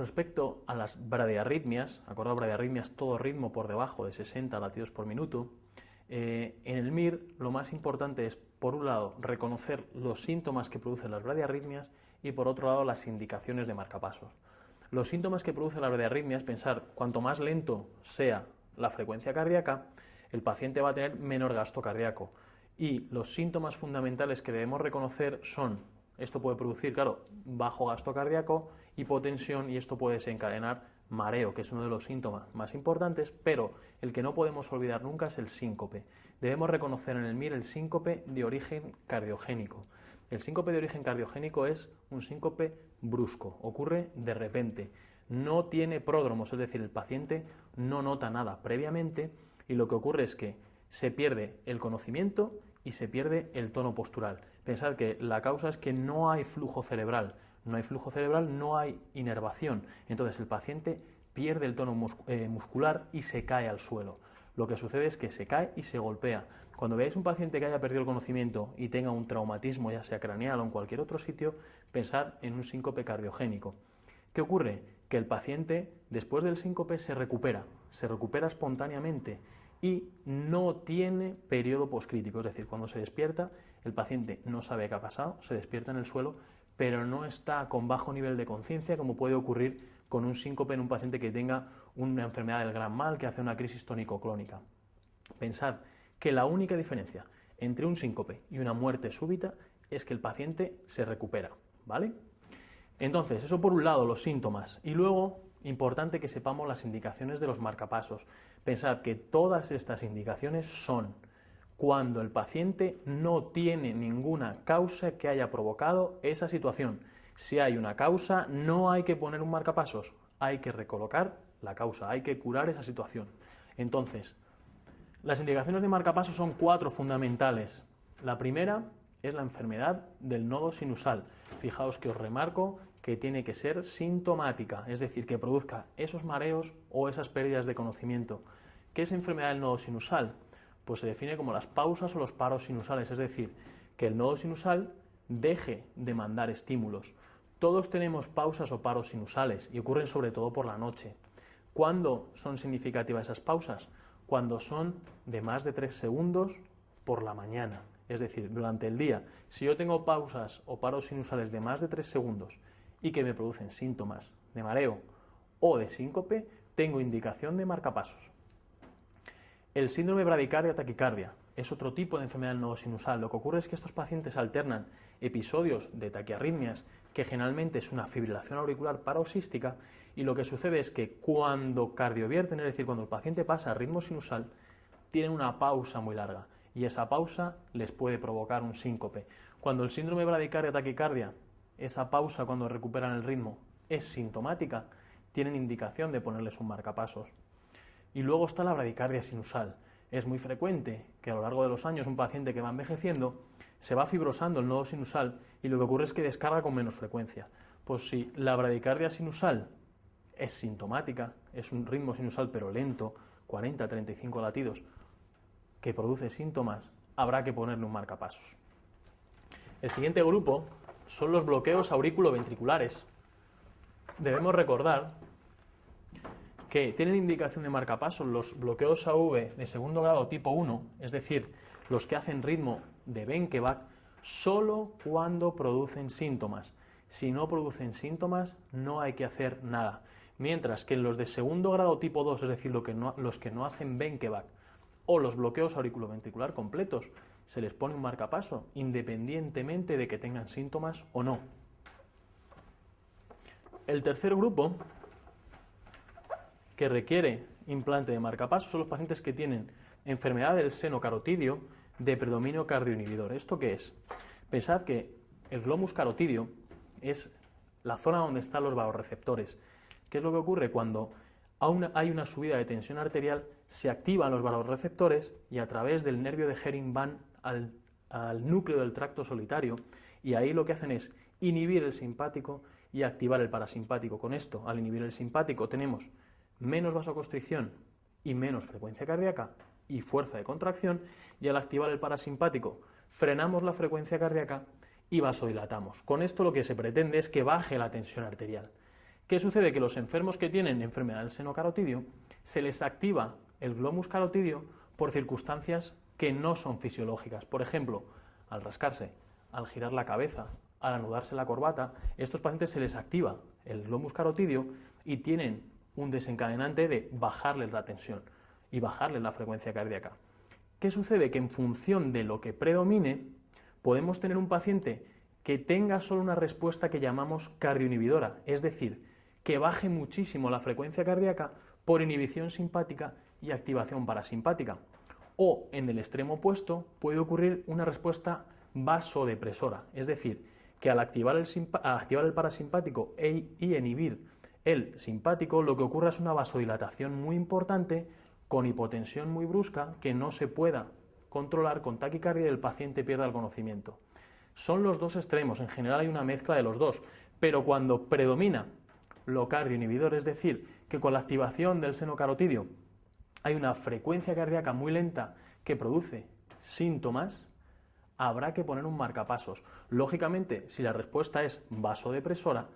respecto a las bradiarritmias, acordado bradiarritmias, todo ritmo por debajo de 60 latidos por minuto, en el MIR lo más importante es, por un lado, reconocer los síntomas que producen las bradiarritmias y, por otro lado, las indicaciones de marcapasos. Los síntomas que producen las bradiarritmias, pensar, cuanto más lento sea la frecuencia cardíaca, el paciente va a tener menor gasto cardíaco. Y los síntomas fundamentales que debemos reconocer son, esto puede producir, claro, bajo gasto cardíaco, hipotensión, y esto puede desencadenar mareo, que es uno de los síntomas más importantes, pero el que no podemos olvidar nunca es el síncope. Debemos reconocer en el MIR el síncope de origen cardiogénico. El síncope de origen cardiogénico es un síncope brusco, ocurre de repente, no tiene pródromos, es decir, el paciente no nota nada previamente y lo que ocurre es que se pierde el conocimiento y se pierde el tono postural. Pensad que la causa es que no hay flujo cerebral. No hay flujo cerebral, no hay inervación. Entonces el paciente pierde el tono muscular y se cae al suelo. Lo que sucede es que se cae y se golpea. Cuando veáis un paciente que haya perdido el conocimiento y tenga un traumatismo, ya sea craneal o en cualquier otro sitio, pensad en un síncope cardiogénico. ¿Qué ocurre? Que el paciente, después del síncope, se recupera espontáneamente y no tiene periodo poscrítico, es decir, cuando se despierta, el paciente no sabe qué ha pasado, se despierta en el suelo, pero no está con bajo nivel de conciencia, como puede ocurrir con un síncope en un paciente que tenga una enfermedad del gran mal, que hace una crisis tónico-clónica. Pensad que la única diferencia entre un síncope y una muerte súbita es que el paciente se recupera, ¿vale? Entonces, eso por un lado, los síntomas, y luego, importante que sepamos las indicaciones de los marcapasos. Pensad que todas estas indicaciones son cuando el paciente no tiene ninguna causa que haya provocado esa situación. Si hay una causa, no hay que poner un marcapasos, hay que recolocar la causa, hay que curar esa situación. Entonces, las indicaciones de marcapasos son 4 fundamentales. La primera es la enfermedad del nodo sinusal. Fijaos que os remarco que tiene que ser sintomática, es decir, que produzca esos mareos o esas pérdidas de conocimiento. ¿Qué es enfermedad del nodo sinusal? Pues se define como las pausas o los paros sinusales, es decir, que el nodo sinusal deje de mandar estímulos. Todos tenemos pausas o paros sinusales y ocurren sobre todo por la noche. ¿Cuándo son significativas esas pausas? Cuando son de más de 3 segundos por la mañana, es decir, durante el día. Si yo tengo pausas o paros sinusales de más de 3 segundos y que me producen síntomas de mareo o de síncope, tengo indicación de marcapasos. El síndrome bradicardia-taquicardia es otro tipo de enfermedad del nodo sinusal. Lo que ocurre es que estos pacientes alternan episodios de taquiarritmias, que generalmente es una fibrilación auricular paroxística, y lo que sucede es que cuando cardiovierten, es decir, cuando el paciente pasa a ritmo sinusal, tienen una pausa muy larga, y esa pausa les puede provocar un síncope. Cuando el síndrome bradicardia-taquicardia, esa pausa cuando recuperan el ritmo, es sintomática, tienen indicación de ponerles un marcapasos. Y luego está la bradicardia sinusal. Es muy frecuente que a lo largo de los años un paciente que va envejeciendo se va fibrosando el nodo sinusal y lo que ocurre es que descarga con menos frecuencia. Pues si la bradicardia sinusal es sintomática, es un ritmo sinusal pero lento, 40-35 latidos, que produce síntomas, habrá que ponerle un marcapasos. El siguiente grupo son los bloqueos auriculoventriculares. Debemos recordar que tienen indicación de marcapasos los bloqueos AV de segundo grado tipo 1, es decir, los que hacen ritmo de Benkeback, solo cuando producen síntomas. Si no producen síntomas, no hay que hacer nada. Mientras que en los de segundo grado tipo 2, es decir, los que no hacen Benkeback, o los bloqueos auriculoventricular completos, se les pone un marcapaso, independientemente de que tengan síntomas o no. El tercer grupo que requiere implante de marcapasos son los pacientes que tienen enfermedad del seno carotidio de predominio cardioinhibidor. ¿Esto qué es? Pensad que el glomus carotidio es la zona donde están los vasoreceptores. ¿Qué es lo que ocurre? Cuando hay una subida de tensión arterial, se activan los vasoreceptores y a través del nervio de Hering van al núcleo del tracto solitario, y ahí lo que hacen es inhibir el simpático y activar el parasimpático. Con esto, al inhibir el simpático, tenemos menos vasoconstricción y menos frecuencia cardíaca y fuerza de contracción, y al activar el parasimpático frenamos la frecuencia cardíaca y vasodilatamos. Con esto lo que se pretende es que baje la tensión arterial. ¿Qué sucede? Que los enfermos que tienen enfermedad del seno carotidio se les activa el glomus carotidio por circunstancias que no son fisiológicas. Por ejemplo, al rascarse, al girar la cabeza, al anudarse la corbata, estos pacientes se les activa el glomus carotidio y tienen un desencadenante de bajarles la tensión y bajarles la frecuencia cardíaca. ¿Qué sucede? Que en función de lo que predomine, podemos tener un paciente que tenga solo una respuesta que llamamos cardioinhibidora, es decir, que baje muchísimo la frecuencia cardíaca por inhibición simpática y activación parasimpática. O, en el extremo opuesto, puede ocurrir una respuesta vasodepresora, es decir, que al activar el parasimpático y inhibir el simpático, lo que ocurre es una vasodilatación muy importante con hipotensión muy brusca que no se pueda controlar con taquicardia y el paciente pierda el conocimiento. Son los dos extremos, en general hay una mezcla de los dos, pero cuando predomina lo cardioinhibidor, es decir, que con la activación del seno carotidio hay una frecuencia cardíaca muy lenta que produce síntomas, habrá que poner un marcapasos. Lógicamente, si la respuesta es vasodepresora,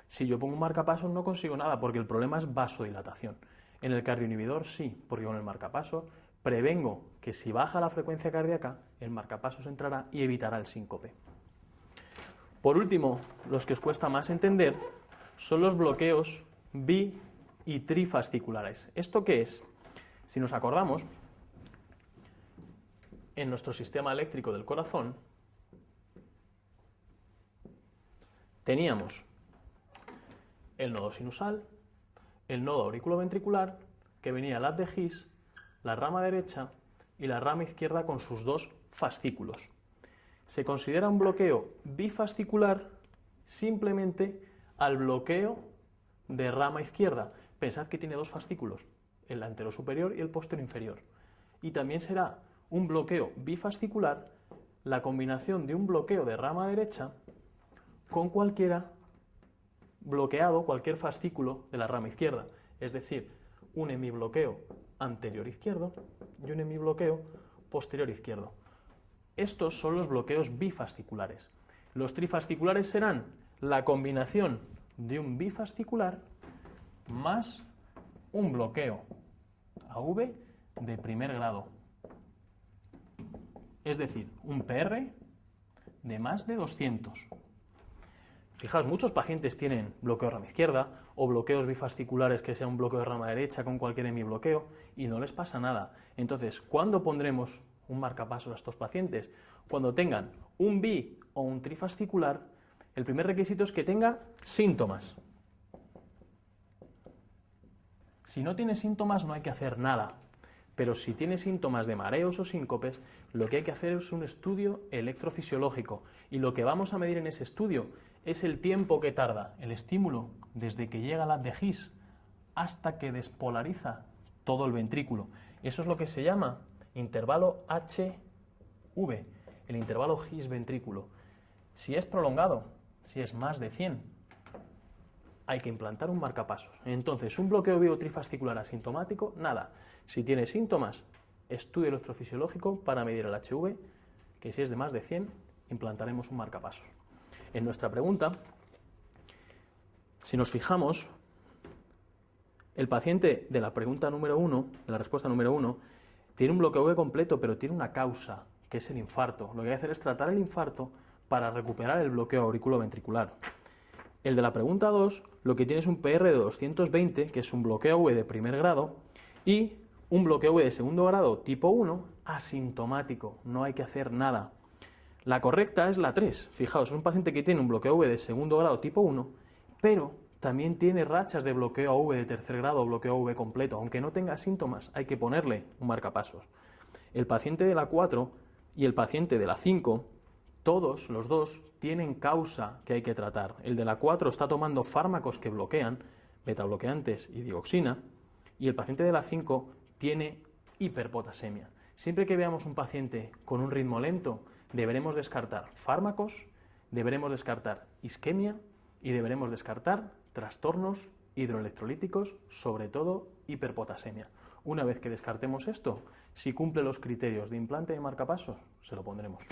si yo pongo un marcapasos no consigo nada porque el problema es vasodilatación. En el cardioinhibidor sí, porque con el marcapasos prevengo que si baja la frecuencia cardíaca, el marcapasos entrará y evitará el síncope. Por último, los que os cuesta más entender son los bloqueos bi- y trifasciculares. ¿Esto qué es? Si nos acordamos, en nuestro sistema eléctrico del corazón teníamos el nodo sinusal, el nodo auriculoventricular, que venía el haz de His, la rama derecha y la rama izquierda con sus dos fascículos. Se considera un bloqueo bifascicular simplemente al bloqueo de rama izquierda. Pensad que tiene dos fascículos, el anterior superior y el posterior inferior. Y también será un bloqueo bifascicular la combinación de un bloqueo de rama derecha con cualquier fascículo de la rama izquierda, es decir, un hemibloqueo anterior izquierdo y un hemibloqueo posterior izquierdo. Estos son los bloqueos bifasciculares. Los trifasciculares serán la combinación de un bifascicular más un bloqueo AV de primer grado, es decir, un PR de más de 200. Fijaos, muchos pacientes tienen bloqueo de rama izquierda o bloqueos bifasciculares que sea un bloqueo de rama derecha con cualquier hemibloqueo y no les pasa nada. Entonces, ¿cuándo pondremos un marcapasos a estos pacientes? Cuando tengan un bi o un trifascicular, el primer requisito es que tenga síntomas. Si no tiene síntomas no hay que hacer nada, pero si tiene síntomas de mareos o síncopes, lo que hay que hacer es un estudio electrofisiológico y lo que vamos a medir en ese estudio es el tiempo que tarda el estímulo desde que llega al haz de His hasta que despolariza todo el ventrículo. Eso es lo que se llama intervalo HV, el intervalo His-ventrículo. Si es prolongado, si es más de 100, hay que implantar un marcapasos. Entonces, un bloqueo biotrifascicular asintomático, nada. Si tiene síntomas, estudio electrofisiológico para medir el HV, que si es de más de 100, implantaremos un marcapasos. En nuestra pregunta, si nos fijamos, el paciente de la pregunta número 1, de la respuesta número 1, tiene un bloqueo V completo, pero tiene una causa, que es el infarto. Lo que hay que hacer es tratar el infarto para recuperar el bloqueo auriculoventricular. El de la pregunta 2, lo que tiene es un PR de 220, que es un bloqueo V de primer grado, y un bloqueo V de segundo grado tipo 1, asintomático, no hay que hacer nada. La correcta es la 3. Fijaos, es un paciente que tiene un bloqueo V de segundo grado tipo 1, pero también tiene rachas de bloqueo AV de tercer grado o bloqueo AV completo. Aunque no tenga síntomas, hay que ponerle un marcapasos. El paciente de la 4 y el paciente de la 5, todos los dos tienen causa que hay que tratar. El de la 4 está tomando fármacos que bloquean, betabloqueantes y dioxina, y el paciente de la 5 tiene hiperpotasemia. Siempre que veamos un paciente con un ritmo lento, deberemos descartar fármacos, deberemos descartar isquemia y deberemos descartar trastornos hidroelectrolíticos, sobre todo hiperpotasemia. Una vez que descartemos esto, si cumple los criterios de implante de marcapasos, se lo pondremos.